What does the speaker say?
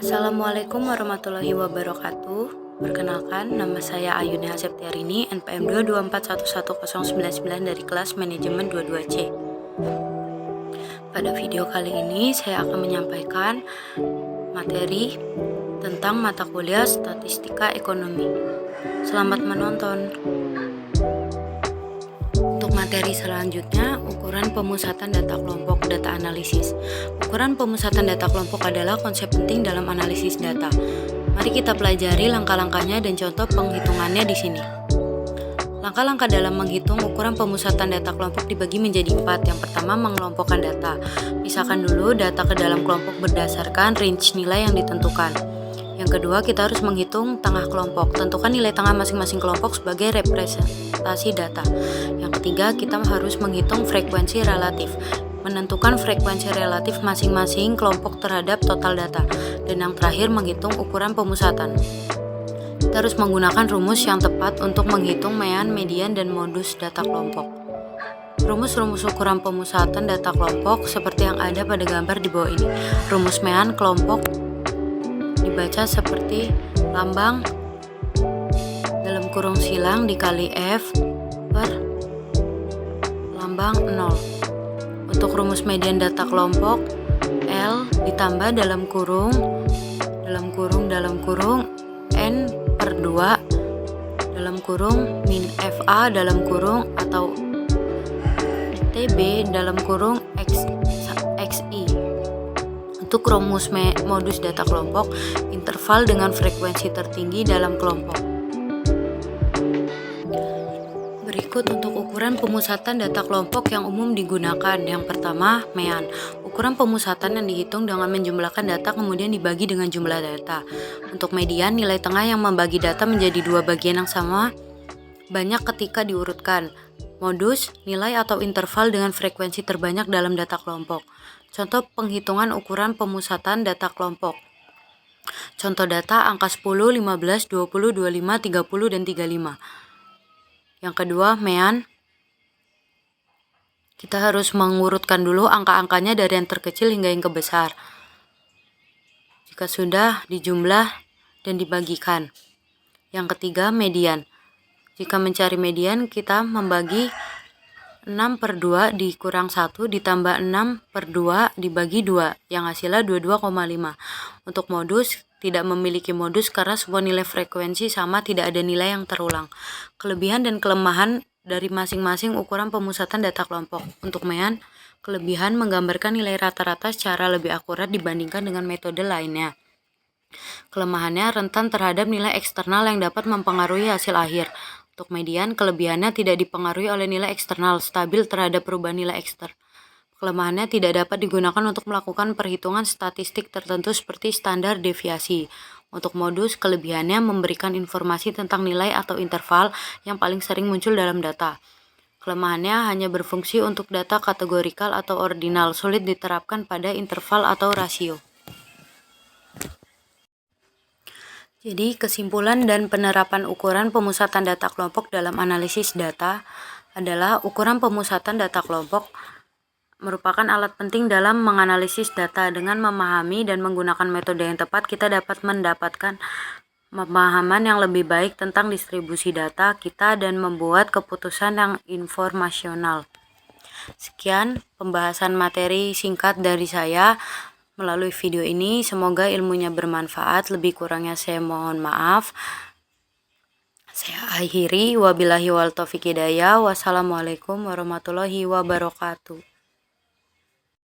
Assalamualaikum warahmatullahi wabarakatuh. Perkenalkan, nama saya Ayunia Septiarini, NPM 224111099 dari kelas manajemen 22C. Pada video kali ini, saya akan menyampaikan materi tentang mata kuliah Statistika Ekonomi. Selamat menonton. Untuk materi selanjutnya, ukuran pemusatan data kelompok data analisis. Ukuran pemusatan data kelompok adalah konsep penting dalam analisis data. Mari kita pelajari langkah-langkahnya dan contoh penghitungannya di sini. Langkah-langkah dalam menghitung ukuran pemusatan data kelompok dibagi menjadi 4. Yang pertama, mengelompokkan data. Pisahkan dulu data ke dalam kelompok berdasarkan range nilai yang ditentukan. Yang kedua, kita harus menghitung tengah kelompok. Tentukan nilai tengah masing-masing kelompok sebagai representasi data. Yang ketiga, kita harus menghitung frekuensi relatif. Menentukan frekuensi relatif masing-masing kelompok terhadap total data. Dan yang terakhir, menghitung ukuran pemusatan. Kita harus menggunakan rumus yang tepat untuk menghitung mean, median, dan modus data kelompok. Rumus-rumus ukuran pemusatan data kelompok seperti yang ada pada gambar di bawah ini. Rumus mean kelompok dibaca seperti lambang dalam kurung silang dikali F per lambang 0. Untuk rumus median data kelompok, L ditambah dalam kurung N per 2 dalam kurung min FA dalam kurung atau TB dalam kurung XI. Untuk rumus modus data kelompok, interval dengan frekuensi tertinggi dalam kelompok. Berikut untuk ukuran pemusatan data kelompok yang umum digunakan. Yang pertama, mean. Ukuran pemusatan yang dihitung dengan menjumlahkan data kemudian dibagi dengan jumlah data. Untuk median, nilai tengah yang membagi data menjadi dua bagian yang sama banyak ketika diurutkan. Modus, nilai atau interval dengan frekuensi terbanyak dalam data kelompok. Contoh penghitungan ukuran pemusatan data kelompok. Contoh data angka 10, 15, 20, 25, 30, dan 35. Yang kedua, mean. Kita harus mengurutkan dulu angka-angkanya dari yang terkecil hingga yang kebesar. Jika sudah, dijumlah dan dibagikan. Yang ketiga, median. Jika mencari median, kita membagi 6 per 2 dikurang 1 ditambah 6 per 2 dibagi 2 yang hasilnya 22,5. Untuk modus, tidak memiliki modus karena semua nilai frekuensi sama, tidak ada nilai yang terulang. Kelebihan dan kelemahan dari masing-masing ukuran pemusatan data kelompok. Untuk mean, kelebihan menggambarkan nilai rata-rata secara lebih akurat dibandingkan dengan metode lainnya. Kelemahannya rentan terhadap nilai eksternal yang dapat mempengaruhi hasil akhir. Untuk median, kelebihannya tidak dipengaruhi oleh nilai eksternal, stabil terhadap perubahan nilai eksternal. Kelemahannya tidak dapat digunakan untuk melakukan perhitungan statistik tertentu seperti standar deviasi. Untuk modus, kelebihannya memberikan informasi tentang nilai atau interval yang paling sering muncul dalam data. Kelemahannya hanya berfungsi untuk data kategorikal atau ordinal, sulit diterapkan pada interval atau rasio. Jadi, kesimpulan dan penerapan ukuran pemusatan data kelompok dalam analisis data adalah ukuran pemusatan data kelompok merupakan alat penting dalam menganalisis data. Dengan memahami dan menggunakan metode yang tepat, kita dapat mendapatkan pemahaman yang lebih baik tentang distribusi data kita dan membuat keputusan yang informasional. Sekian pembahasan materi singkat dari saya melalui video ini. Semoga ilmunya bermanfaat. Lebih kurangnya saya mohon maaf. Saya akhiri. Wabillahi wal taufiq hidayah. Wassalamualaikum warahmatullahi wabarakatuh.